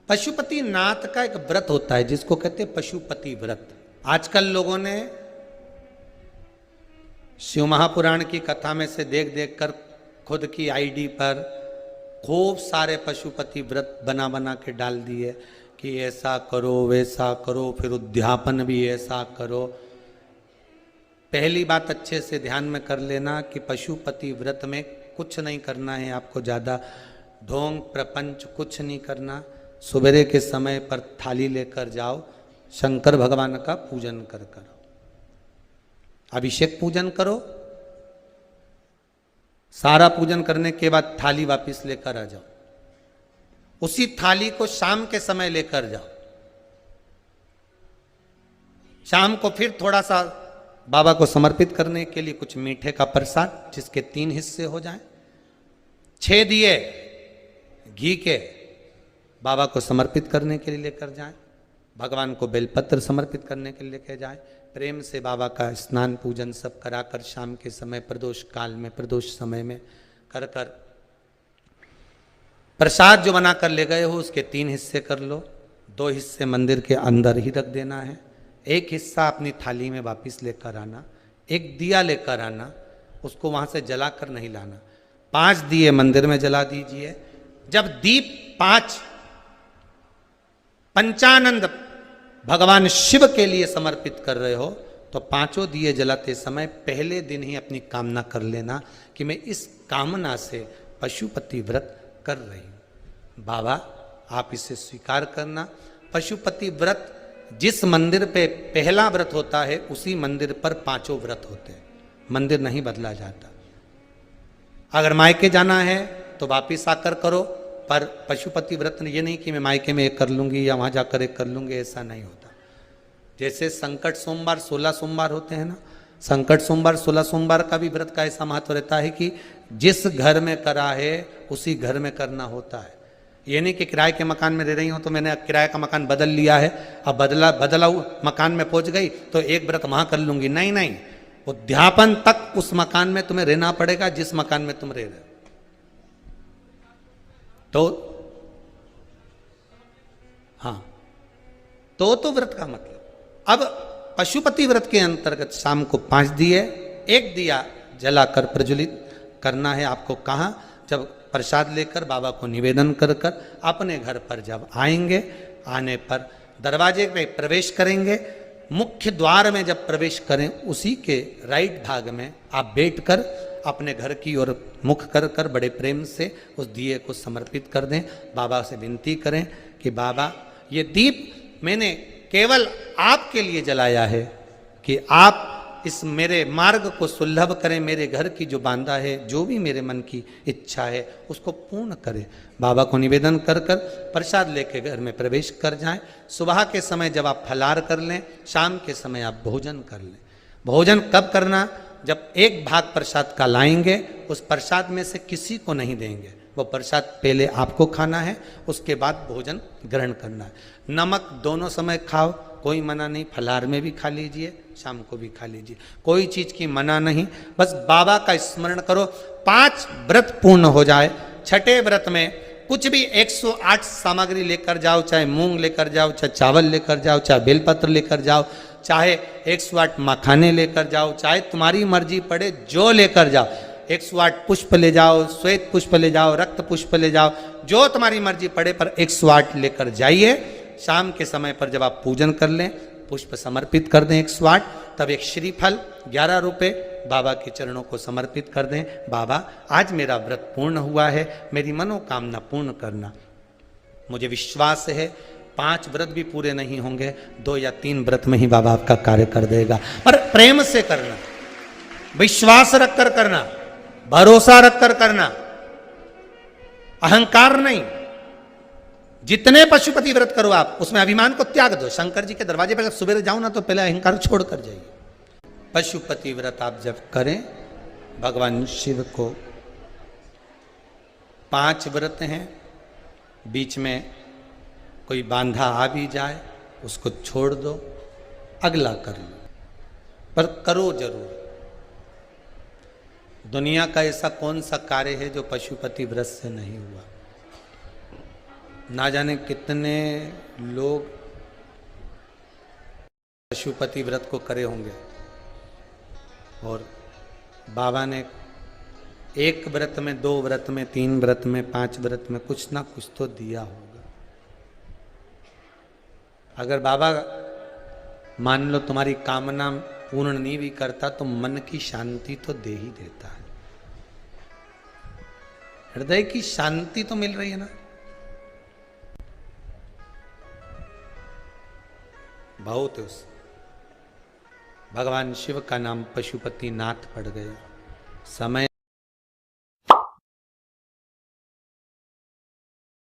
पशुपति नाथ का एक व्रत होता है जिसको कहते हैं पशुपति व्रत। आजकल लोगों ने शिव महापुराण की कथा में से देख देख कर खुद की आईडी पर खूब सारे पशुपति व्रत बना बना के डाल दिए कि ऐसा करो वैसा करो, फिर उद्यापन भी ऐसा करो। पहली बात अच्छे से ध्यान में कर लेना कि पशुपति व्रत में कुछ नहीं करना है, आपको ज़्यादा ढोंग प्रपंच कुछ नहीं करना। सवेरे के समय पर थाली लेकर जाओ, शंकर भगवान का पूजन कर करो, अभिषेक पूजन करो, सारा पूजन करने के बाद थाली वापस लेकर आ जाओ। उसी थाली को शाम के समय लेकर जाओ। शाम को फिर थोड़ा सा बाबा को समर्पित करने के लिए कुछ मीठे का प्रसाद जिसके 3 हिस्से हो जाएं, 6 दिए घी के बाबा को समर्पित करने के लिए लेकर जाएं, भगवान को बेलपत्र समर्पित करने के लिए लेकर जाएं। प्रेम से बाबा का स्नान पूजन सब कराकर शाम के समय प्रदोष काल में प्रदोष समय में कर कर प्रसाद जो बनाकर ले गए हो उसके 3 हिस्से कर लो। 2 हिस्से मंदिर के अंदर ही रख देना है, 1 हिस्सा अपनी थाली में वापस लेकर आना, 1 दिया लेकर आना, उसको वहां से जलाकर नहीं लाना। 5 दिए मंदिर में जला दीजिए। जब दीप 5 पंचानंद भगवान शिव के लिए समर्पित कर रहे हो तो 5 दिए जलाते समय पहले दिन ही अपनी कामना कर लेना कि मैं इस कामना से पशुपति व्रत कर रही हूं। बाबा आप इसे स्वीकार करना। पशुपति व्रत जिस मंदिर पे पहला व्रत होता है उसी मंदिर पर 5 व्रत होते हैं, मंदिर नहीं बदला जाता। अगर मायके जाना है तो वापिस आकर करो, पर पशुपति व्रत ये नहीं कि मैं मायके में एक कर लूंगी या वहां जाकर एक कर लूंगी, ऐसा नहीं होता। जैसे संकट सोमवार 16 सोमवार होते हैं ना, संकट सोमवार 16 सोमवार का भी व्रत का ऐसा महत्व रहता है कि जिस घर में करा है उसी घर में करना होता है। ये नहीं कि किराए के मकान में रह रही हूं तो मैंने किराए का मकान बदल लिया है, अब बदला मकान में पहुंच गई तो एक व्रत वहां कर लूंगी। नहीं नहीं, उद्यापन तक उस मकान में तुम्हें रहना पड़ेगा जिस मकान में तुम रह रहे हो। तो हाँ, तो व्रत का मतलब। अब पशुपति व्रत के अंतर्गत शाम को 5 दिए, 1 दिया जलाकर प्रज्वलित करना है आपको। कहाँ? जब प्रसाद लेकर बाबा को निवेदन कर कर अपने घर पर जब आएंगे, आने पर दरवाजे पे प्रवेश करेंगे, मुख्य द्वार में जब प्रवेश करें उसी के राइट भाग में आप बैठकर अपने घर की ओर मुख कर कर बड़े प्रेम से उस दिए को समर्पित कर दें। बाबा से विनती करें कि बाबा ये दीप मैंने केवल आपके लिए जलाया है कि आप इस मेरे मार्ग को सुलभ करें, मेरे घर की जो बांधा है, जो भी मेरे मन की इच्छा है उसको पूर्ण करें। बाबा को निवेदन कर कर प्रसाद लेके घर में प्रवेश कर जाएं। सुबह के समय जब आप फलाहार कर लें, शाम के समय आप भोजन कर लें। भोजन कब करना? जब 1 भाग प्रसाद का लाएंगे, उस प्रसाद में से किसी को नहीं देंगे, वो प्रसाद पहले आपको खाना है, उसके बाद भोजन ग्रहण करना है। नमक दोनों समय खाओ, कोई मना नहीं, फलाहार में भी खा लीजिए, शाम को भी खा लीजिए, कोई चीज की मना नहीं। बस बाबा का स्मरण करो। 5 व्रत पूर्ण हो जाए। 6ठे व्रत में कुछ भी 108 सामग्री लेकर जाओ, चाहे मूंग लेकर जाओ, चाहे चावल लेकर जाओ, चाहे बेलपत्र लेकर जाओ, चाहे 108 मखाने लेकर जाओ, चाहे तुम्हारी मर्जी पड़े जो लेकर जाओ। 108 पुष्प ले जाओ, श्वेत पुष्प ले जाओ, रक्त पुष्प ले जाओ, जो तुम्हारी मर्जी पड़े, पर 108 लेकर जाइए। शाम के समय पर जब आप पूजन कर लें, पुष्प समर्पित कर दें 108, तब एक श्रीफल 11 रुपये बाबा के चरणों को समर्पित कर दें। बाबा आज मेरा व्रत पूर्ण हुआ है, मेरी मनोकामना पूर्ण करना। मुझे विश्वास है 5 व्रत भी पूरे नहीं होंगे, 2 या 3 व्रत में ही बाबा आपका कार्य कर देगा। पर प्रेम से करना, विश्वास रखकर करना, भरोसा रखकर करना, अहंकार नहीं। जितने पशुपति व्रत करो आप, उसमें अभिमान को त्याग दो। शंकर जी के दरवाजे पर जब सुबह जाओ ना तो पहले अहंकार छोड़ कर जाइए। पशुपति व्रत आप जब करें, भगवान शिव को 5 व्रत हैं, बीच में कोई बांधा आ भी जाए उसको छोड़ दो, अगला कर लो, पर करो जरूर। दुनिया का ऐसा कौन सा कार्य है जो पशुपति व्रत से नहीं हुआ? ना जाने कितने लोग पशुपति व्रत को करे होंगे और बाबा ने एक व्रत में, 2 व्रत में, 3 व्रत में, 5 व्रत में कुछ ना कुछ तो दिया होगा। अगर बाबा मान लो तुम्हारी कामना पूर्ण नहीं भी करता तो मन की शांति तो दे ही देता है। हृदय की शांति तो मिल रही है ना। बहुत उस भगवान शिव का नाम पशुपति नाथ पड़ गया। समय